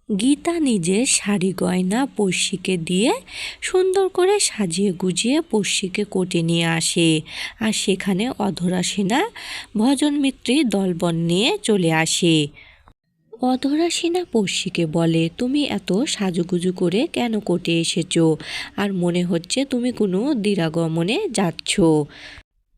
গীতা নিজের শাড়ি গয়না পড়শিকে দিয়ে সুন্দর করে সাজিয়ে গুজিয়ে পড়শিকে কোর্টে নিয়ে আসে। আর সেখানে অধরা সিনহা ভজন মিত্রী দলবল নিয়ে চলে আসে। অধরা সিনহা পড়শিকে বলে, তুমি এত সাজুগুজু করে কেন কোর্টে এসেছো? আর মনে হচ্ছে তুমি কোনো দিরাগমনে যাচ্ছ।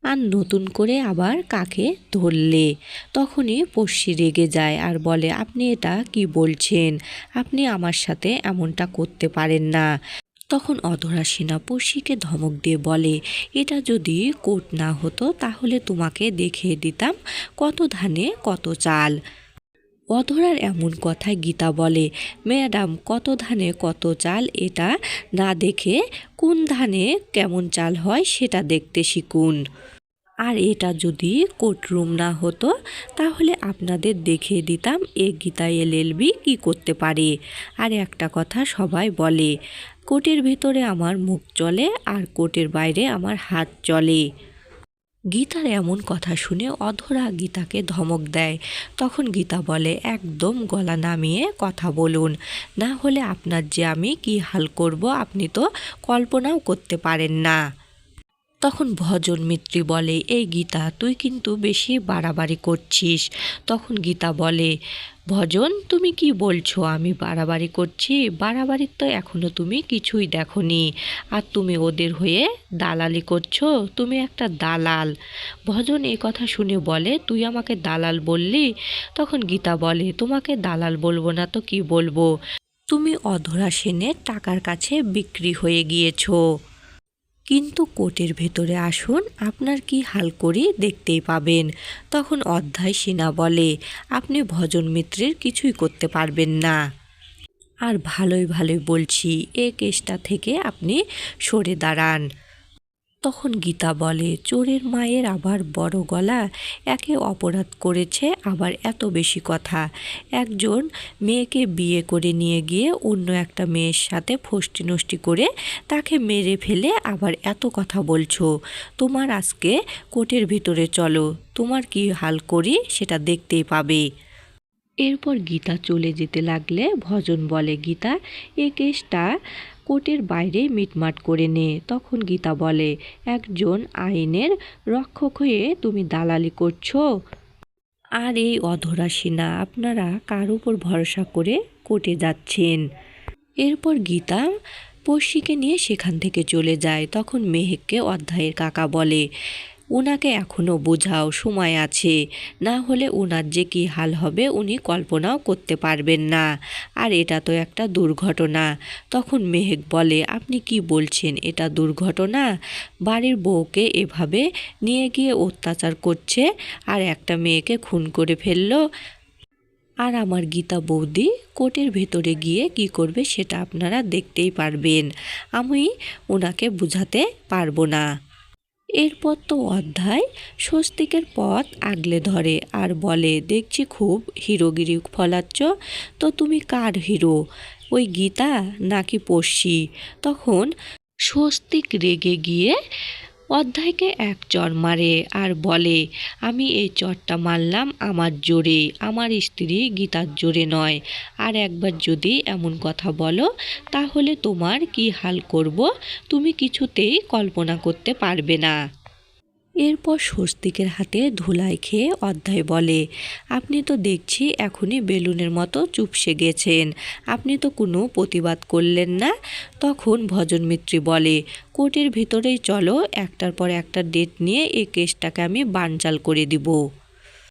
আর নতুন করে আবার কাকে ধরলে? তখনই পড়শি রেগে যায় আর বলে, আপনি এটা কি বলছেন? আপনি আমার সাথে এমনটা করতে পারেন না। তখন অধরা সিনহা পড়শিকে ধমক দিয়ে বলে, এটা যদি কোর্ট না হতো তাহলে তোমাকে দেখিয়ে দিতাম কত ধানে কত চাল। অধরার এমন কথায় গীতা বলে, ম্যাডাম, কত ধানে কত চাল এটা না দেখে কোন ধানে কেমন চাল হয় সেটা দেখতে শিখুন। আর এটা যদি কোর্টরুম না হতো তাহলে আপনাদের দেখিয়ে দিতাম এ গীতা এলএলবি কী করতে পারে। আর একটা কথা সবাই বলে, কোর্টের ভেতরে আমার মুখ চলে আর কোর্টের বাইরে আমার হাত চলে। গীতার এমন কথা শুনে অধরা গীতাকে ধমক দেয়। তখন গীতা বলে, একদম গলা নামিয়ে কথা বলুন, না হলে আপনার যে আমি কি হাল করব আপনি তো কল্পনাও করতে পারেন না। তখন ভজন মিত্রী বলে, এই গীতা, তুই কিন্তু বেশি বাড়াবাড়ি করছিস। তখন গীতা বলে, ভজন, তুমি কি বলছো আমি বাড়াবাড়ি করছি? বাড়াবাড়ির তো এখনো তুমি কিছুই দেখোনি। আর তুমি ওদের হয়ে দালালি করছো, তুমি একটা দালাল। ভজন এই কথা শুনে বলে, তুই আমাকে দালাল বললি? তখন গীতা বলে, তোমাকে দালাল বলবো না তো কি বলবো? তুমি অধরা সেনের টাকার কাছে বিক্রি হয়ে গিয়েছো। কিন্তু কোর্টের ভেতরে আসুন, আপনার কি হাল করি দেখতেই পাবেন। তখন অধ্যায় সিনহা বলে, আপনি ভজন মিত্রের কিছুই করতে পারবেন না। আর ভালোই ভালোই বলছি, এ কেসটা থেকে আপনি সরে দাঁড়ান। তখন গীতা বলে, চোরের মায়ের আবার বড় গলা, একে অপরাধ করেছে আবার এত বেশি কথা। একজন মেয়েকে বিয়ে করে নিয়ে গিয়ে অন্য একটা মেয়ের সাথে ফষ্টি নষ্টি করে তাকে মেরে ফেলে আবার এত কথা বলছো। তোমার আজকে কোর্টের ভিতরে চলো, তোমার কি হাল করি সেটা দেখতেই পাবে। এরপর গীতা চলে যেতে লাগলে ভজন বলে, গীতা, এ কেসটা কোর্টের বাইরে মিটমাট করে নে। তখন গীতা বলে, একজন আইনের রক্ষক হয়ে তুমি দালালি করছো? আর এই অধরা সিনহা, আপনারা কার উপর ভরসা করে কোর্টে যাচ্ছেন? এরপর গীতা পড়শিকে নিয়ে সেখান থেকে চলে যায়। তখন মেহেককে অধ্যায়ের কাকা বলে, ওনাকে এখনও বোঝাও, সময় আছে, না হলে ওনার যে কী হাল হবে উনি কল্পনাও করতে পারবেন না। আর এটা তো একটা দুর্ঘটনা। তখন মেহেক বলে, আপনি কি বলছেন, এটা দুর্ঘটনা? বাড়ির বউকে এভাবে নিয়ে গিয়ে অত্যাচার করছে আর একটা মেয়েকে খুন করে ফেললো। আর আমার গীতা বৌদি কোর্টের ভেতরে গিয়ে কি করবে সেটা আপনারা দেখতেই পারবেন। আমি ওনাকে বুঝাতে পারবো না। এরপর তো অধ্যায় স্বস্তিকের পথ আগলে ধরে আর বলে, দেখছি খুব হিরোগিরি ফলাচ্ছ, তো তুমি কার হিরো, ওই গীতা নাকি পড়শি? তখন স্বস্তিক রেগে গিয়ে অধ্যায়কে এক চড় মারে আর বলে, আমি এই চড়টা মারলাম আমার জোরে, আমার স্ত্রী গীতার জোরে নয়। আর একবার যদি এমন কথা বলো তাহলে তোমার কি হাল করব তুমি কিছুতেই কল্পনা করতে পারবে না। এরপর স্বস্তিকের হাতে ধুলাই খেয়ে অধ্যায় বলে, আপনি তো দেখছি এখনই বেলুনের মতো চুপসে গেছেন, আপনি তো কোনো প্রতিবাদ করলেন না। তখন ভজন মিত্রী বলে, কোর্টের ভিতরেই চলো, একটার পর একটা ডেট নিয়ে এই কেসটাকে আমি বানচাল করে দিব।